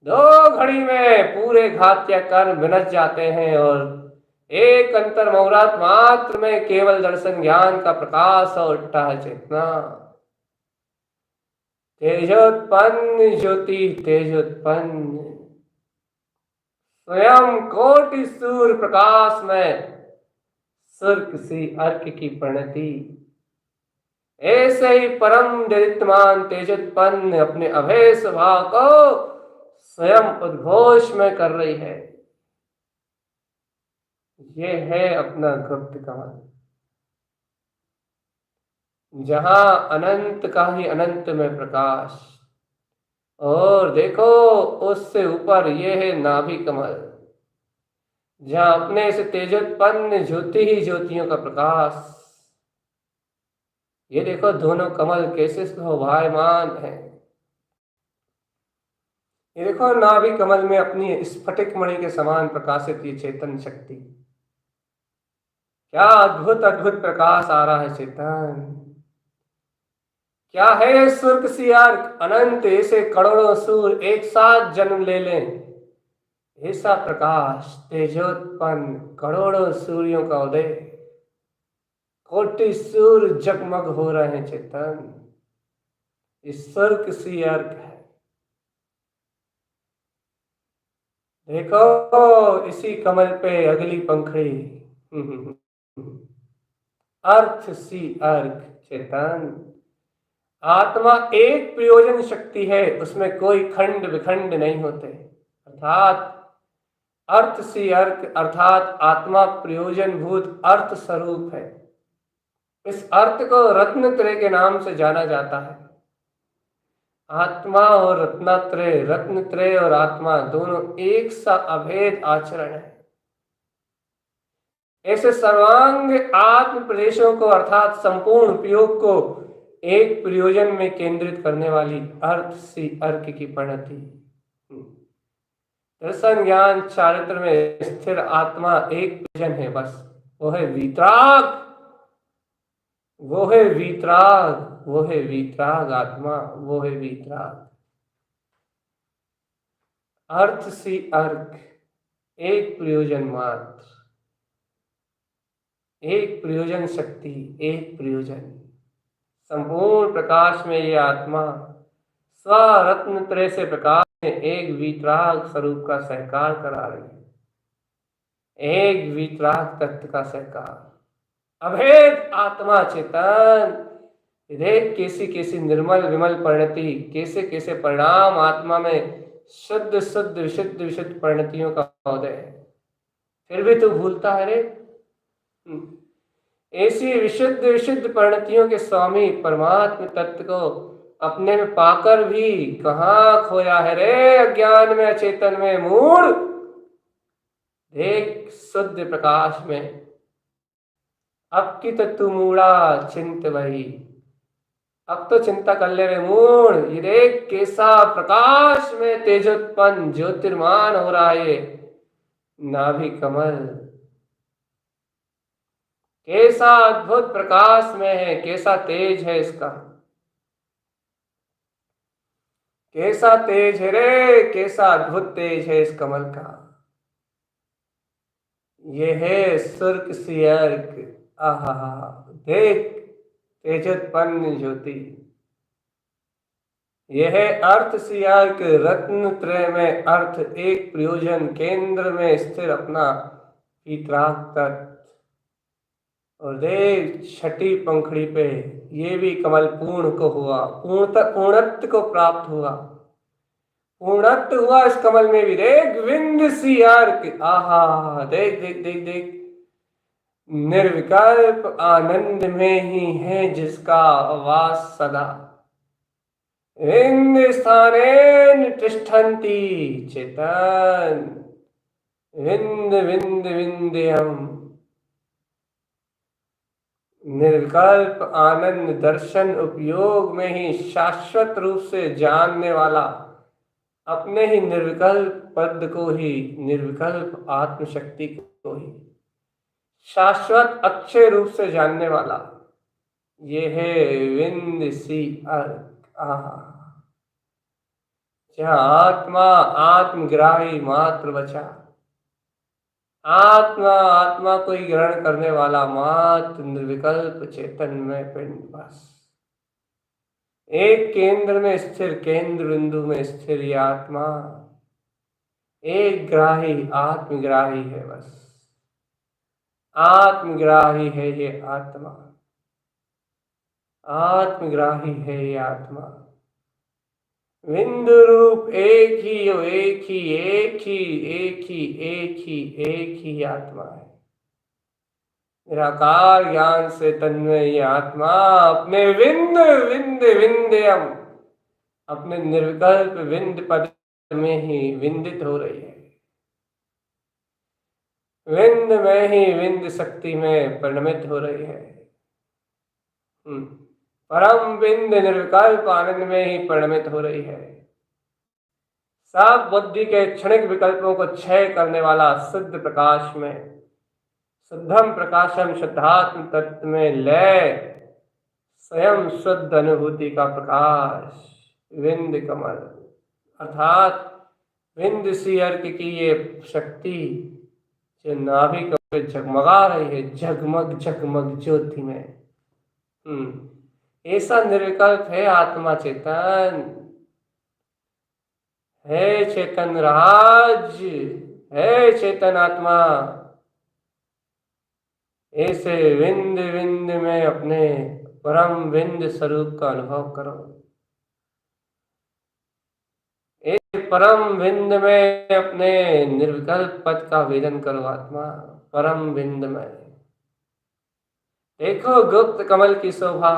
2 घड़ी में पूरे घात या कर्म विनश जाते हैं और एक अंतर मुहूर्त मात्र में केवल दर्शन ज्ञान का प्रकाश और उठता है चेतना। तेजोत्पन्न ज्योति, तेजोत्पन्न स्वयं कोटि सूर्य प्रकाश में सुर्क सी अर्क की परिणति। ऐसे ही परम दरिद्रमान तेजोत्पन्न अपने अभय स्वभाव को स्वयं उद्घोष में कर रही है। ये है अपना गुप्त कमल, जहां अनंत का ही अनंत में प्रकाश। और देखो उससे ऊपर ये है नाभि कमल, जहां अपने से तेजोत्पन्न ज्योति ही ज्योतियों का प्रकाश। ये देखो दोनों कमल कैसे शोभायमान है। ये देखो नाभि कमल में अपनी स्फटिक मणि के समान प्रकाशित ये चेतन शक्ति। क्या अद्भुत अद्भुत प्रकाश आ रहा है चेतन। क्या है सुर्क सी अर्क, अनंत ऐसे करोड़ों सूर्य एक साथ जन्म ले लें, ऐसा प्रकाश तेजोत्पन्न करोड़ों सूर्यों का उदय, कोटि सूर्य जगमग हो रहे हैं चेतन। इस सुर्क सी अर्क है। देखो इसी कमल पे अगली पंखड़ी, अर्थ सी अर्क चेतन। आत्मा एक प्रयोजन शक्ति है, उसमें कोई खंड विखंड नहीं होते। अर्थात अर्थ सी अर्क अर्थात आत्मा प्रयोजन भूत अर्थ स्वरूप है। इस अर्थ को रत्नत्रय के नाम से जाना जाता है। आत्मा और रत्नत्रय, रत्नत्रय और आत्मा दोनों एक सा अभेद आचरण है। ऐसे सर्वांग आत्म प्रदेशों को अर्थात संपूर्ण उपयोग को एक प्रयोजन में केंद्रित करने वाली अर्थ सी अर्क की परिणति। दर्शन ज्ञान चारित्र में स्थिर आत्मा एक प्रयोजन है बस, वो है वीतराग, वो है वीतराग, वो है वीतराग आत्मा, वो है वीतराग। अर्थ सी अर्क, एक प्रयोजन मात्र, एक प्रयोजन शक्ति, एक प्रयोजन। संपूर्ण प्रकाश में ये आत्मा स्वरत्न त्रय से प्रकाश में एक वीतराग स्वरूप का सहकार करा रही है, एक वीतराग तत्व का सहकार। अभेद आत्मा चेतन, देख कैसी कैसी निर्मल विमल परिणति, कैसे कैसे परिणाम आत्मा में शुद्ध शुद्ध विशुद्ध विशुद्ध परिणतियों का उदय है। फिर भी तू भूलता है रे। ऐसी विशुद्ध विशुद्ध परिणतियों के स्वामी परमात्म तत्व को अपने में पाकर भी कहाँ खोया है रे अज्ञान में, अचेतन में, मूढ़। देख शुद्ध प्रकाश में अब की तो तू मूढ़ा चिंत वही, अब तो चिंता कर ले रे मूढ़। ये देख कैसा प्रकाश में तेजोत्पन्न ज्योतिर्मान हो रहा है नाभि कमल, कैसा अद्भुत प्रकाश में है, कैसा तेज है इसका, कैसा तेज है रे, कैसा अद्भुत तेज है इस कमल का। ये है सुर्ख सी अर्क, आहा देख तेजोत्पन्न ज्योति। यह है अर्थ सी अर्क, रत्न त्रय में अर्थ एक प्रयोजन केंद्र में स्थिर अपना वीतराग तत्व। और देख छठी पंखड़ी पे ये भी कमल पूर्ण को हुआ, पूर्णत्व को प्राप्त हुआ, पूर्णत्व हुआ इस कमल में भी। देख विंद सी अर्क, आहा देख देख देख देख, निर्विकल्प आनंद में ही है जिसका वास सदा। विंद स्थानेन तिष्ठन्ति चेतन, विंद विंद विंध्यम। निर्विकल्प आनंद दर्शन उपयोग में ही शाश्वत रूप से जानने वाला, अपने ही निर्विकल्प पद को ही, निर्विकल्प आत्मशक्ति को ही शाश्वत अच्छे रूप से जानने वाला, ये है विंद सी अर्क। जहाँ आत्मा आत्मग्राही मात्र बचा, आत्मा आत्मा को ही ग्रहण करने वाला मात्र निर्विकल्प चेतन में पिंड बस। एक केंद्र में स्थिर, केंद्र बिंदु में स्थिर ये आत्मा एक ग्राही आत्मग्राही है बस, आत्मग्राही है ये आत्मा, आत्मग्राही है ये आत्मा। बिंदु रूप एक ही, एक ही एक ही एक ही एक ही एक ही आत्मा है। निराकार ज्ञान से तन्मय ये आत्मा अपने विंद विंद विंध्यम, अपने निर्विकल्प विंद पद में ही विंदित हो रही है, विंद में ही विंद शक्ति में परिणमित हो रही है। परम बिंद निर्विकल्प आनंद में ही परिणमित हो रही है। सब बुद्धि के क्षणिक विकल्पों को क्षय करने वाला शुद्ध प्रकाश में, शुद्धम प्रकाशम शुद्धात्म तत्व में लय स्वयं शुद्ध अनुभूति का प्रकाश विंद कमल, अर्थात विंद सी अर्क की ये शक्ति जो नाभि कमल जगमगा रही है, जगमग जगमग ज्योति में। ऐसा निर्विकल्प है आत्मा चेतन, है चेतन राज, है चेतन आत्मा। ऐसे विंद विंद में अपने परम विंद स्वरूप का अनुभव करो, एक परम विंद में अपने निर्विकल्प पद का वेदन करो आत्मा, परम विंद में। देखो गुप्त कमल की शोभा,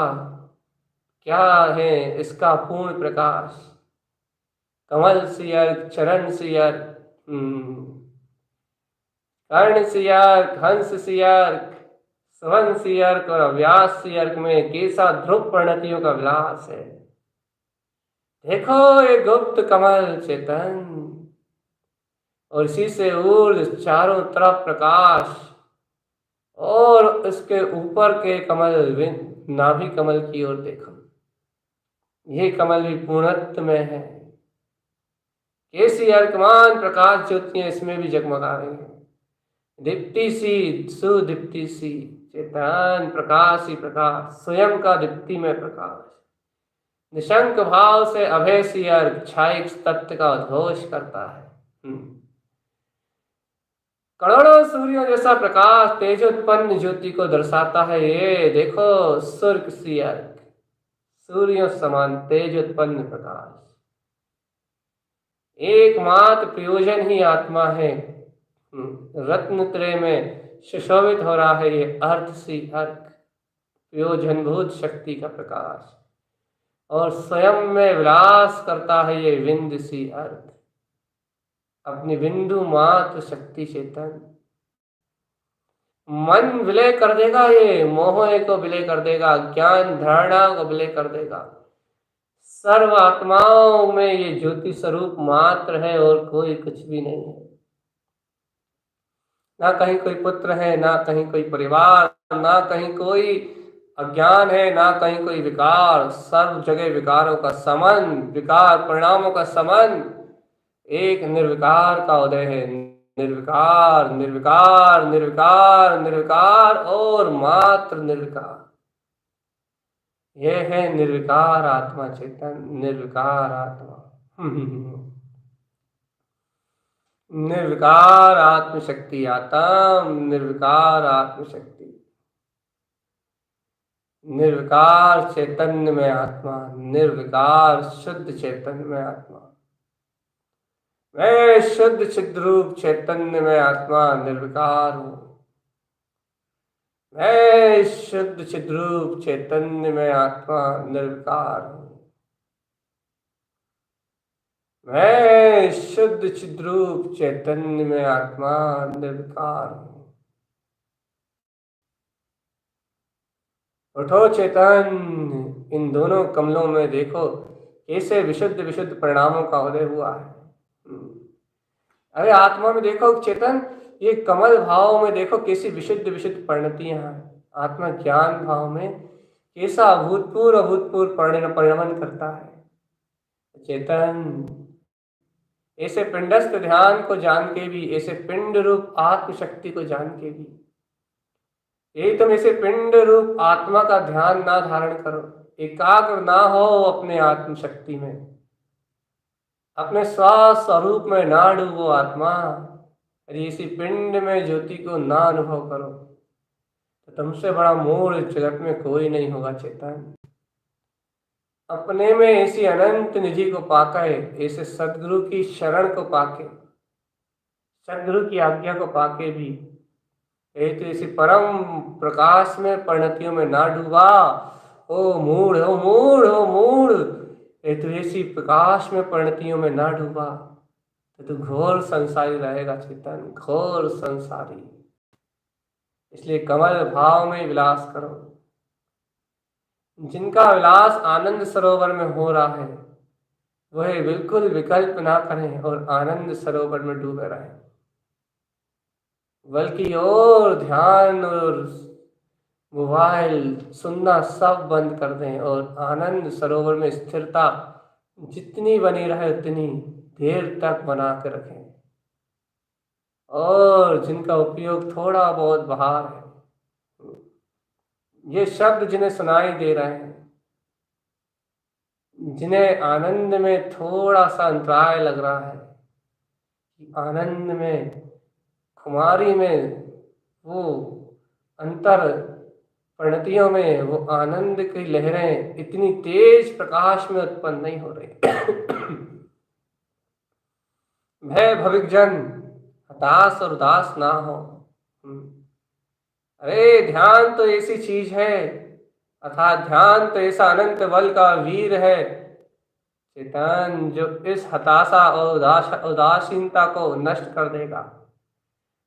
क्या है इसका पूर्ण प्रकाश। कमल सियर चरण सियर, कर्ण सियर हंस सियर, सवन सियर्क और व्यास सियर्क में कैसा ध्रुव परिणतियों का विलास है। देखो ये गुप्त कमल चेतन, और इसी से ऊर्ज चारों तरफ प्रकाश, और उसके ऊपर के कमल नाभि कमल की ओर देखो, ये कमल भी पूर्णत्व में है। कैसी अर्कमान प्रकाश ज्योतियां इसमें भी जगमगा रही हैं, दीप्ति सी सुदीप्ति सी, चेतन प्रकाश ही प्रकाश, स्वयं का दीप्ति में प्रकाश, निशंक भाव से अभय सी अर्घ क्षायिक तत्व का उद्घोष करता है। करोड़ों सूर्यों जैसा प्रकाश तेजोत्पन्न ज्योति को दर्शाता है। ये देखो सुर्ख सी अर्घ, सूर्यों समान तेजोत्पन्न प्रकाश, एकमात्र प्रयोजन ही आत्मा है। रत्न त्रय में सुशोभित हो रहा है ये अर्थ सी अर्घ, प्रयोजनभूत शक्ति का प्रकाश, और स्वयं में विलास करता है ये विंद सी अर्घ, अपनी बिंदु मात्र शक्ति चेतन। मन विलय कर देगा, ये मोह को विलय कर देगा, ज्ञान धारणा को विलय कर देगा। सर्व आत्माओं में ये ज्योति स्वरूप मात्र है और कोई कुछ भी नहीं है। ना कहीं कोई पुत्र है, ना कहीं कोई परिवार, ना कहीं कोई अज्ञान है, ना कहीं कोई विकार। सर्व जगह विकारों का समन, विकार परिणामों का समन, एक निर्विकार का उदय है। निर्विकार निर्विकार निर्विकार निर्विकार और मात्र निर्विकार, यह है निर्विकार आत्मा चेतन, निर्विकार आत्मा। निर्विकार आत्मशक्ति आत्म, निर्विकार आत्मशक्ति, निर्विकार चैतन्य में आत्मा, निर्विकार शुद्ध चैतन्य में आत्मा। मैं शुद्ध चिद्रूप चैतन्य में आत्मा निर्विकार हूं। मैं शुद्ध चिद्रूप चैतन्य में आत्मा निर्विकार हूं। मैं शुद्ध चिद्रूप चैतन्य में आत्मा निर्विकार हूं। उठो चेतन, इन दोनों कमलों में देखो कैसे विशुद्ध विशुद्ध परिणामों का उदय हुआ है। अरे आत्मा में देखो चेतन, ये कमल भाव में देखो कैसी विशुद्ध विशुद्ध परिणतियां हैं। आत्मा ज्ञान भाव में कैसा अभूतपूर्व अभूतपूर्व परिणमन करता है। चेतन ऐसे पिंडस्थ ध्यान को जान के भी, ऐसे पिंड रूप आत्मशक्ति को जान के भी, यही तुम ऐसे पिंड रूप आत्मा का ध्यान ना धारण करो, एकाग्र ना हो अपने आत्मशक्ति में, अपने स्वस्वरूप में ना डूबो आत्मा। यदि इसी पिंड में ज्योति को ना अनुभव करो तो तुमसे बड़ा मूढ़ जगत में कोई नहीं होगा चेतन। अपने में ऐसी अनंत निधि को पाकर, ऐसे सदगुरु की शरण को पाके, सदगुरु की आज्ञा को पाके भी यही तो इसी परम प्रकाश में परिणतियों में ना डूबा, ओ मूढ़ हो मूढ़ हो मूढ़, ये तो ऐसी प्रकाश में परिणतियों में ना डूबा तो तू घोर संसारी रहेगा चेतन, घोर संसारी। इसलिए कमल भाव में विलास करो। जिनका विलास आनंद सरोवर में हो रहा है वह बिल्कुल विकल्प ना करें और आनंद सरोवर में डूबे रहें, बल्कि और ध्यान और मोबाइल सुनना सब बंद कर दें और आनंद सरोवर में स्थिरता जितनी बनी रहे उतनी देर तक बना के रखें। और जिनका उपयोग थोड़ा बहुत बाहर है, ये शब्द जिन्हें सुनाई दे रहे हैं, जिन्हें आनंद में थोड़ा सा अंतराय लग रहा है, आनंद में खुमारी में वो अंतर परिणतियों में वो आनंद की लहरें इतनी तेज प्रकाश में उत्पन्न नहीं हो रही। भय भविक जन हताश और उदास ना हो। अरे ध्यान तो ऐसी चीज है, अर्थात ध्यान तो ऐसा अनंत बल का वीर है चेतन, जो इस हताशा और उदासीनता को नष्ट कर देगा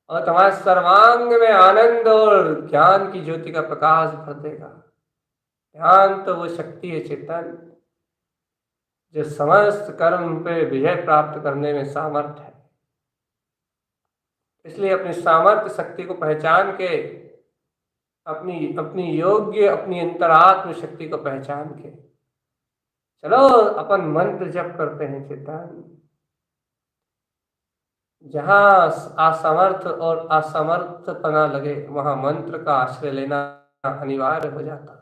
और तुम्हारे सर्वांग में आनंद और ज्ञान की ज्योति का प्रकाश भर देगा। ध्यान तो वो शक्ति है चेतन, जो समस्त कर्म पे विजय प्राप्त करने में सामर्थ्य है। इसलिए अपनी सामर्थ्य शक्ति को पहचान के, अपनी अपनी योग्य अपनी अंतरात्म शक्ति को पहचान के चलो अपन मंत्र जप करते हैं चेतन। जहाँ असमर्थ और असमर्थपना लगे वहां मंत्र का आश्रय लेना अनिवार्य हो जाता।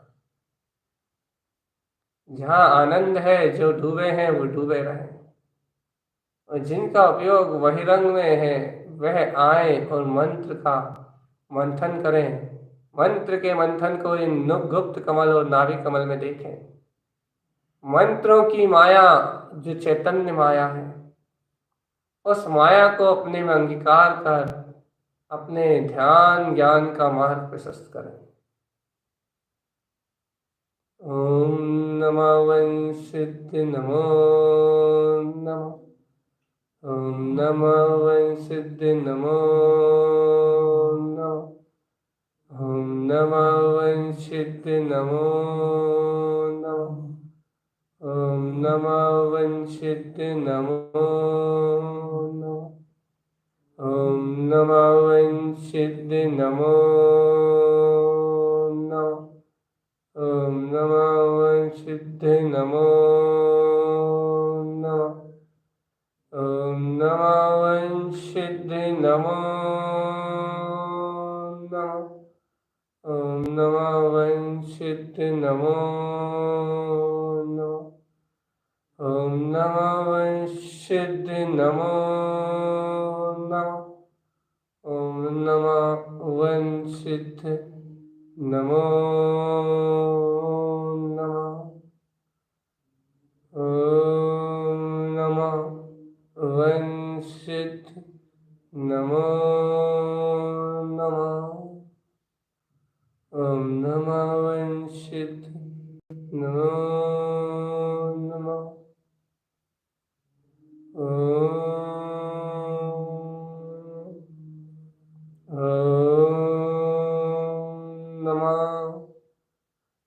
जहाँ आनंद है, जो डूबे हैं वो डूबे रहें, और जिनका उपयोग वही रंग में है वह आए और मंत्र का मंथन करें। मंत्र के मंथन को इन गुप्त कमल और नाभि कमल में देखें। मंत्रों की माया जो चैतन्य माया है, उस माया को अपने में अंगीकार कर अपने ध्यान ज्ञान का मार्ग प्रशस्त करें। ओम नमः वंशिद्ध नमो नमः। ओम नमः वंशिद्ध नमो नमः। ओम नमः वंशिद्ध नमो नमः। ओम नमः वंशिद्ध नमो नमः। ओम नमः वंशिद्ध नमो नमः। ओम नमः वंशिद्ध नमो नमः। ओम नमः वंशिद्ध नमो नमः। ओम नमः वंशिद्ध नमो नमः। ओम नमः वंशिद्ध नमो नमः। ओम नमः वंशिद्ध नमो नमः। ओम नमः वंशिद्ध नमो नमः। ओम नमः वंशिद्ध नमो नमः।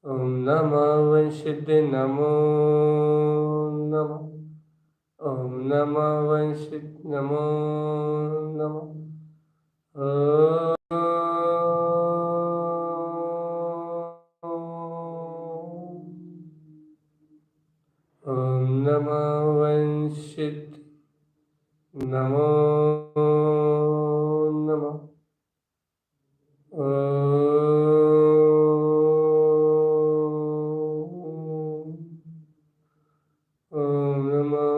ओम नमः वंशिद्ध नमो नमः। ओम नमः वंशिद्ध नमो नमः। ओम नमः वंशिद्ध नमो नमः। ओम नमः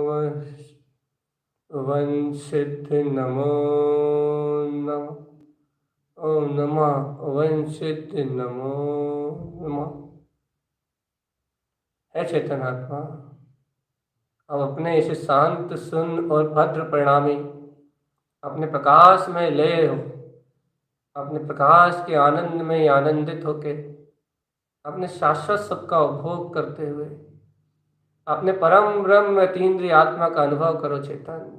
वंशिद्ध नमो नमः। ओम नमः वंशिद्ध नमो नमः। है चेतन आत्मा, अब अपने इसे शांत सुन और भद्र परिणामी अपने प्रकाश में ले हो, अपने प्रकाश के आनंद में आनंदित होके अपने शाश्वत सुख का उपभोग करते हुए अपने परम ब्रह्म अतीन्द्रिय आत्मा का अनुभव करो चेतन।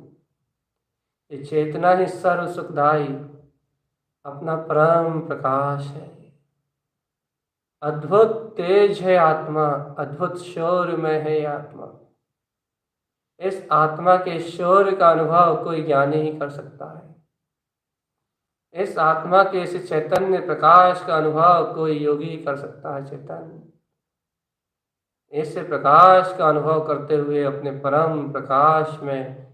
ये चेतना ही सर्व सुखदाई अपना परम प्रकाश है। अद्भुत तेज है आत्मा, अद्भुत शौर्य में है आत्मा। इस आत्मा के शौर्य का अनुभव कोई ज्ञानी ही कर सकता है। इस आत्मा के इस चैतन्य प्रकाश का अनुभव कोई योगी कर सकता है चेतन। ऐसे प्रकाश का अनुभव करते हुए अपने परम प्रकाश में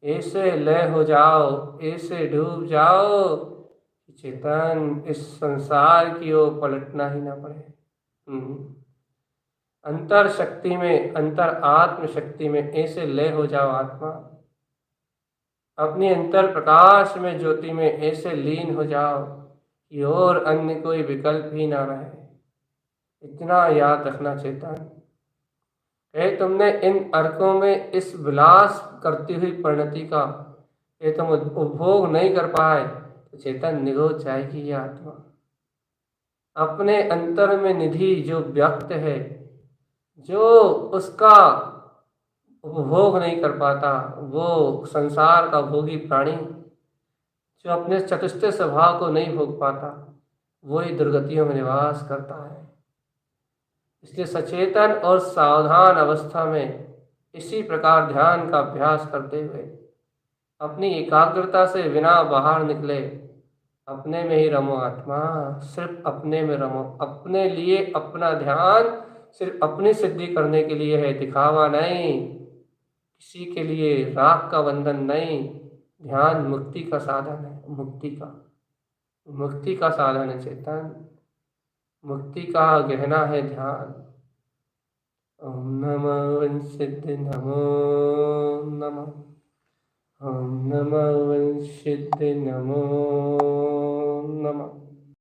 ऐसे लय हो जाओ, ऐसे डूब जाओ कि चेतन इस संसार की ओर पलटना ही ना पड़े। अंतर शक्ति में, अंतर आत्म शक्ति में ऐसे लय हो जाओ आत्मा, अपनी अंतर प्रकाश में ज्योति में ऐसे लीन हो जाओ कि और अन्य कोई विकल्प ही ना रहे। इतना याद रखना चेतन। कहे तुमने इन अर्कों में इस विलास करती हुई परिणति का तुम उपभोग नहीं कर पाए तो चेतन निगो जाएगी ये आत्मा। अपने अंतर में निधि जो व्यक्त है, जो उसका उपभोग नहीं कर पाता, वो संसार का भोगी प्राणी जो अपने चतुष्ट स्वभाव को नहीं भोग पाता, वही दुर्गतियों में निवास करता है। इसलिए सचेतन और सावधान अवस्था में इसी प्रकार ध्यान का अभ्यास करते हुए अपनी एकाग्रता से बिना बाहर निकले अपने में ही रमो आत्मा, सिर्फ अपने में रमो। अपने लिए अपना ध्यान सिर्फ अपनी सिद्धि करने के लिए है, दिखावा नहीं, किसी के लिए राग का बंधन नहीं। ध्यान मुक्ति का साधन है, मुक्ति का साधन है चेतन, मुक्ति का गहना है ध्यान। ओम नमः सिद्धि नमो नमः, ओम नमः सिद्धि नमो नमः।